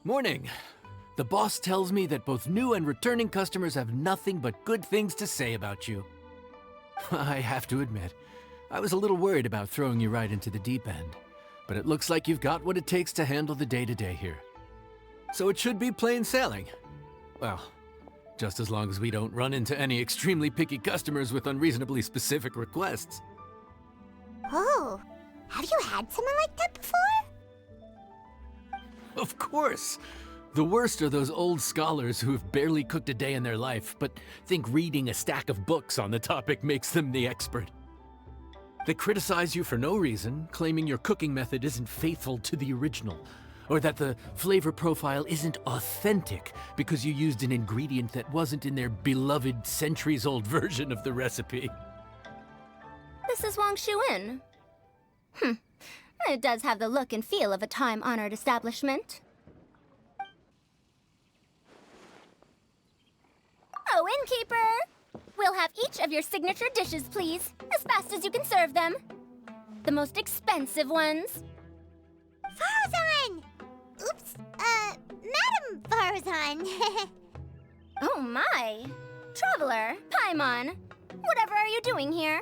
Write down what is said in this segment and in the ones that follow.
Morning. The boss tells me that both new and returning customers have nothing but good things to say about you. I have to admit, I was a little worried about throwing you right into the deep end, but it looks like you've got what it takes to handle the day-to-day here. So it should be plain sailing. Well, just as long as we don't run into any extremely picky customers with unreasonably specific requests. Oh, have you had someone like that before? Of course! The worst are those old scholars who have barely cooked a day in their life, but think reading a stack of books on the topic makes them the expert. They criticize you for no reason, claiming your cooking method isn't faithful to the original, or that the flavor profile isn't authentic because you used an ingredient that wasn't in their beloved centuries-old version of the recipe. This is Wang Shuin. It does have the look and feel of a time-honored establishment. Oh, innkeeper! We'll have each of your signature dishes, please, as fast as you can serve them. The most expensive ones. Farazan! Oops, Madam Farazan. Oh my! Traveler, Paimon, whatever are you doing here?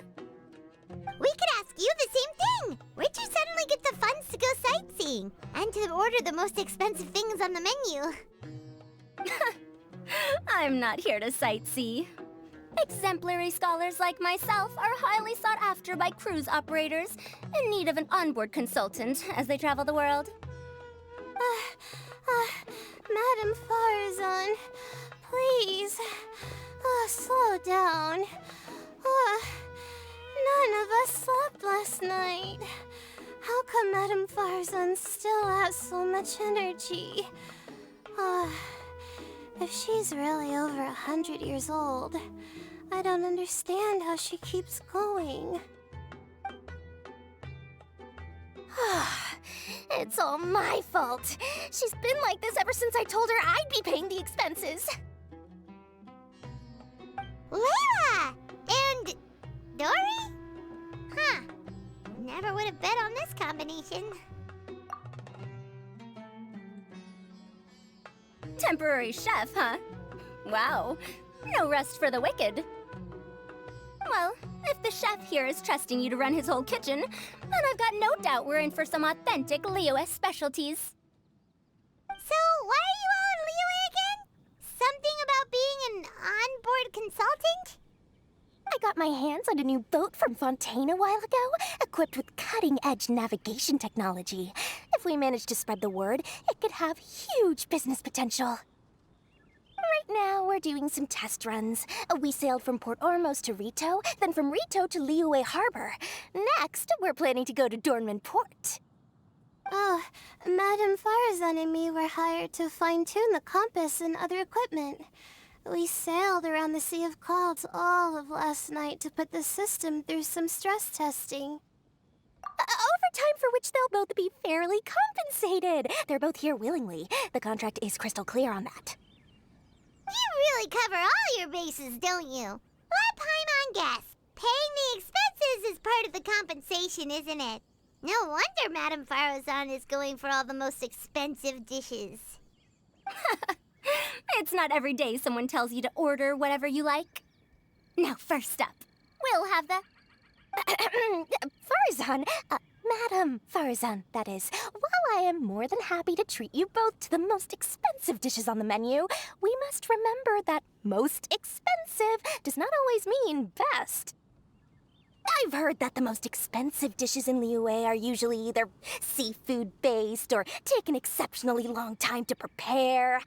We could ask you the same thing! Where'd you suddenly get the funds to go sightseeing? And to order the most expensive things on the menu? I'm not here to sightsee. Exemplary scholars like myself are highly sought after by cruise operators in need of an onboard consultant as they travel the world. Madam Farazan, please, slow down. None of us slept last night. How come Madam Farazan still has so much energy? If she's really over 100 years old, I don't understand how she keeps going. It's all my fault. She's been like this ever since I told her I'd be paying the expenses. Layla! And Dory? Huh. Never would have bet on this combination. Temporary chef, huh? Wow. No rest for the wicked. Well, if the chef here is trusting you to run his whole kitchen, then I've got no doubt we're in for some authentic Liyue specialties. So, why are you all in Liyue again? Something about being an onboard consultant? I got my hands on a new boat from Fontaine a while ago, equipped with cutting-edge navigation technology. If we manage to spread the word, it could have huge business potential. Right now, we're doing some test runs. We sailed from Port Ormos to Rito, then from Rito to Liyue Harbor. Next, we're planning to go to Dornman Port. Oh, Madame Farazan and me were hired to fine-tune the compass and other equipment. We sailed around the Sea of Clouds all of last night to put the system through some stress testing. Overtime for which they'll both be fairly compensated. They're both here willingly. The contract is crystal clear on that. You really cover all your bases, don't you? Let Paimon guess. Paying the expenses is part of the compensation, isn't it? No wonder Madame Farazan is going for all the most expensive dishes. It's not every day someone tells you to order whatever you like. Now, first up, we'll have the... Farazan, Madam Farazan, that is. While I am more than happy to treat you both to the most expensive dishes on the menu, we must remember that most expensive does not always mean best. I've heard that the most expensive dishes in Liyue are usually either seafood-based or take an exceptionally long time to prepare.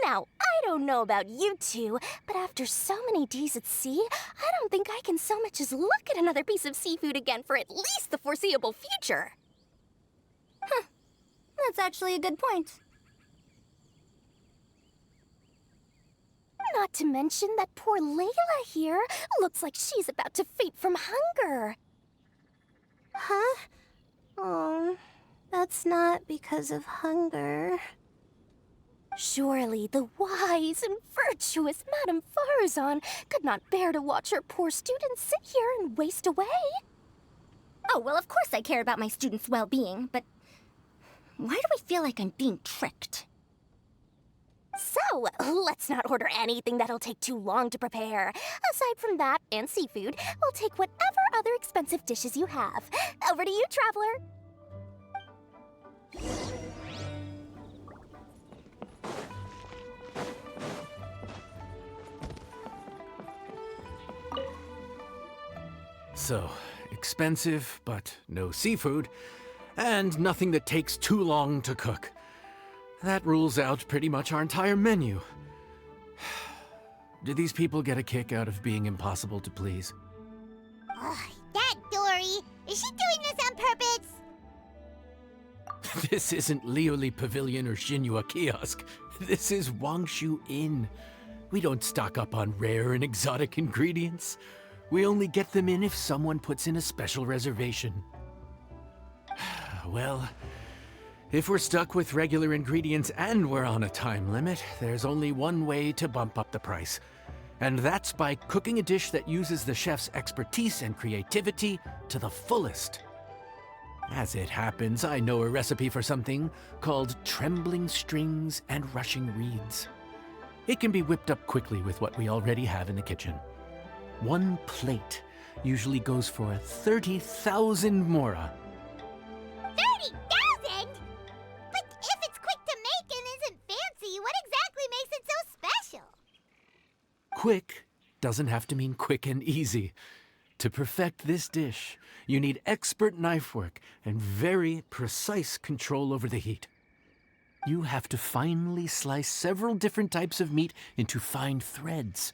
Now, I don't know about you two, but after so many days at sea, I don't think I can so much as look at another piece of seafood again for at least the foreseeable future. Huh. That's actually a good point. Not to mention that poor Layla here looks like she's about to faint from hunger. Huh? Oh, that's not because of hunger. Surely the wise and virtuous Madame Farazan could not bear to watch her poor students sit here and waste away. Oh, well, of course I care about my students' well-being, but Why do I feel like I'm being tricked? So, let's not order anything that'll take too long to prepare. Aside from that and seafood, we'll take whatever other expensive dishes you have. Over to you, Traveler. So, expensive, but no seafood, and nothing that takes too long to cook. That rules out pretty much our entire menu. Do these people get a kick out of being impossible to please? Ugh, that Dory! Is she doing this on purpose? This isn't Lioli Pavilion or Shinua Kiosk. This is Wangshu Inn. We don't stock up on rare and exotic ingredients. We only get them in if someone puts in a special reservation. Well, if we're stuck with regular ingredients and we're on a time limit, there's only one way to bump up the price. And that's by cooking a dish that uses the chef's expertise and creativity to the fullest. As it happens, I know a recipe for something called trembling strings and rushing reeds. It can be whipped up quickly with what we already have in the kitchen. One plate usually goes for 30,000 mora. 30,000? But if it's quick to make and isn't fancy, what exactly makes it so special? Quick doesn't have to mean quick and easy. To perfect this dish, you need expert knife work and very precise control over the heat. You have to finely slice several different types of meat into fine threads,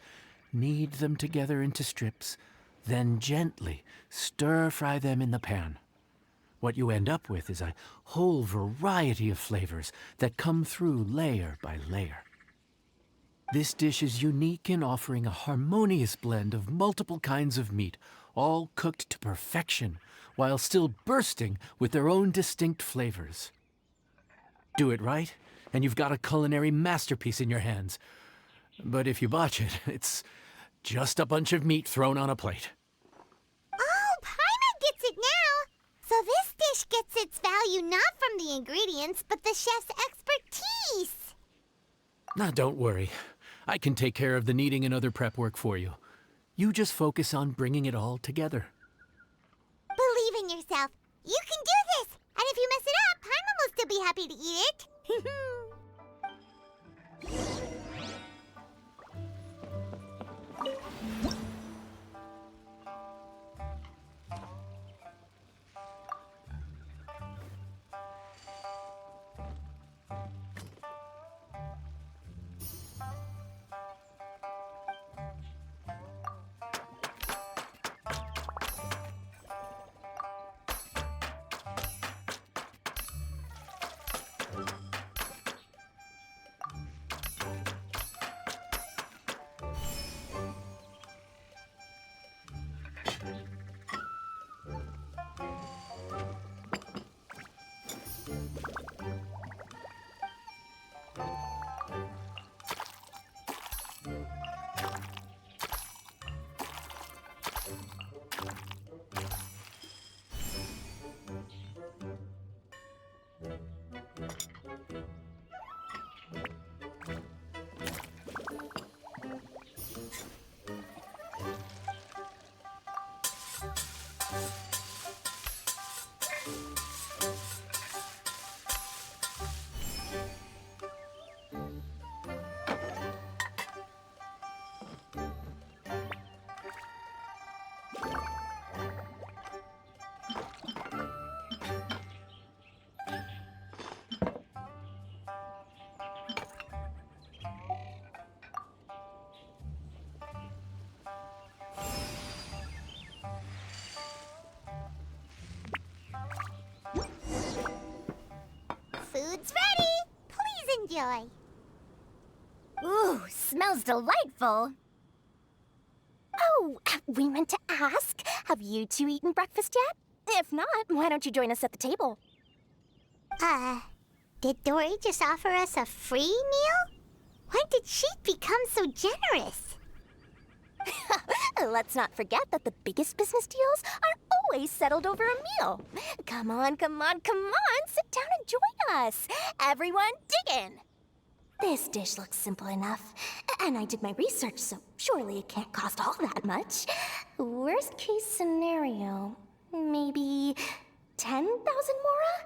knead them together into strips, then gently stir-fry them in the pan. What you end up with is a whole variety of flavors that come through layer by layer. This dish is unique in offering a harmonious blend of multiple kinds of meat, all cooked to perfection, while still bursting with their own distinct flavors. Do it right, and you've got a culinary masterpiece in your hands. But if you botch it, it's just a bunch of meat thrown on a plate. Oh, Paimon gets it now! So this dish gets its value not from the ingredients, but the chef's expertise! Now, don't worry. I can take care of the kneading and other prep work for you. You just focus on bringing it all together. Believe in yourself. You can do this! And if you mess it up, Paimon will still be happy to eat it. Food's ready! Please enjoy. Ooh, smells delightful. Oh, we meant to ask, have you two eaten breakfast yet? If not, why don't you join us at the table? Did Dory just offer us a free meal? When did she become so generous? Let's not forget that the biggest business deals are always settled over a meal. Come on, come on, come on! Sit down and join us! Everyone, dig in! This dish looks simple enough, and I did my research, so surely it can't cost all that much. Worst case scenario, maybe 10,000 mora?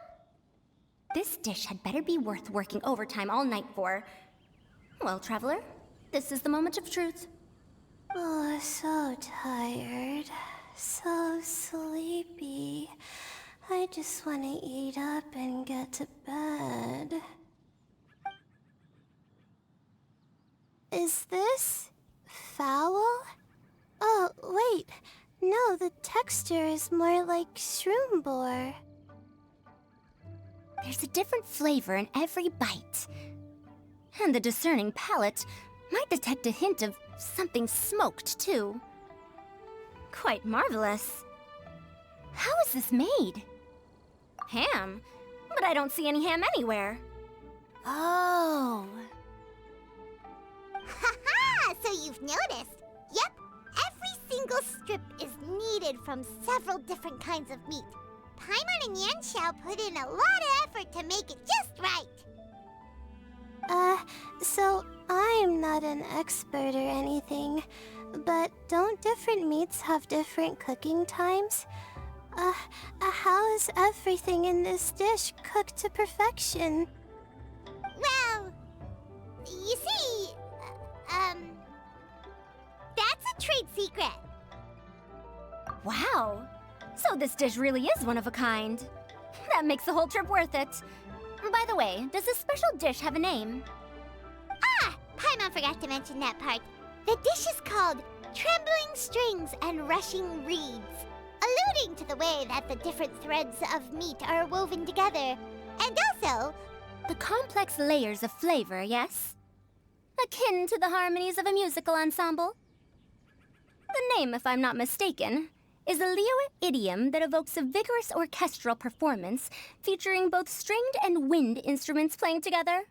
This dish had better be worth working overtime all night for. Well, traveler, this is the moment of truth. Oh, so tired. So sleepy. I just want to eat up and get to bed. Is this foul? Oh, wait. No, the texture is more like shroom boar. There's a different flavor in every bite. And the discerning palate might detect a hint of something smoked, too. Quite marvelous. How is this made? Ham? But I don't see any ham anywhere. Oh. Haha! So you've noticed. Yep, every single strip is kneaded from several different kinds of meat. Paimon and Yanxiao put in a lot of effort to make it just right. So I'm not an expert or anything, but don't different meats have different cooking times? How is everything in this dish cooked to perfection? Well, you see, that's a trade secret. Wow. So this dish really is one of a kind. That makes the whole trip worth it. By the way, does this special dish have a name? Ah, Paimon forgot to mention that part. The dish is called Trembling Strings and Rushing Reeds, alluding to the way that the different threads of meat are woven together, and also The complex layers of flavor, yes? Akin to the harmonies of a musical ensemble? The name, if I'm not mistaken, is a Liyue idiom that evokes a vigorous orchestral performance featuring both stringed and wind instruments playing together.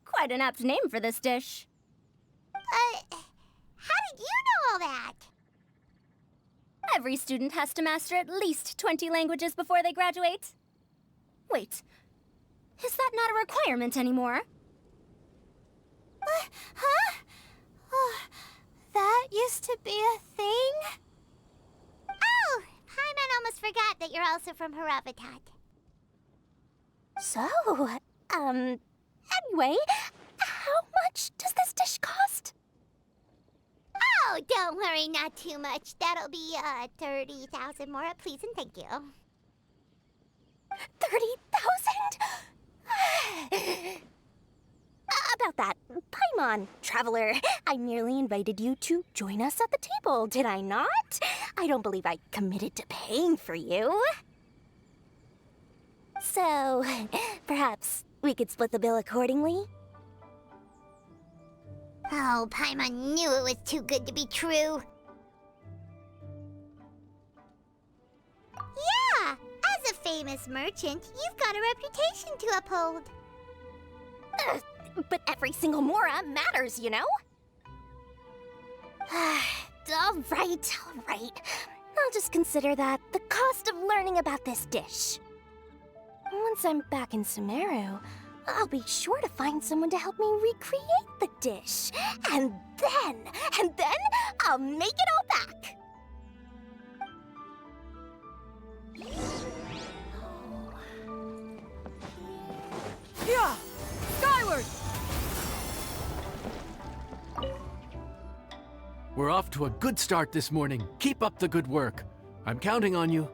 Quite an apt name for this dish. how did you know all that? Every student has to master at least 20 languages before they graduate. Wait, is that not a requirement anymore? Huh? Oh, that used to be a thing? Oh, Paimon almost forgot that you're also from Haravatat. So, anyway, how much does this dish cost? Oh, don't worry, not too much. That'll be, 30,000 more, please and thank you. 30,000? About that, Paimon, traveler, I merely invited you to join us at the table, did I not? I don't believe I committed to paying for you. So, perhaps we could split the bill accordingly? Oh, Paimon knew it was too good to be true. Yeah, as a famous merchant, you've got a reputation to uphold. But every single mora matters, you know? All right. I'll just consider that the cost of learning about this dish. Once I'm back in Sumeru, I'll be sure to find someone to help me recreate the dish. And then I'll make it all back. Yeah! Skyward! We're off to a good start this morning. Keep up the good work. I'm counting on you.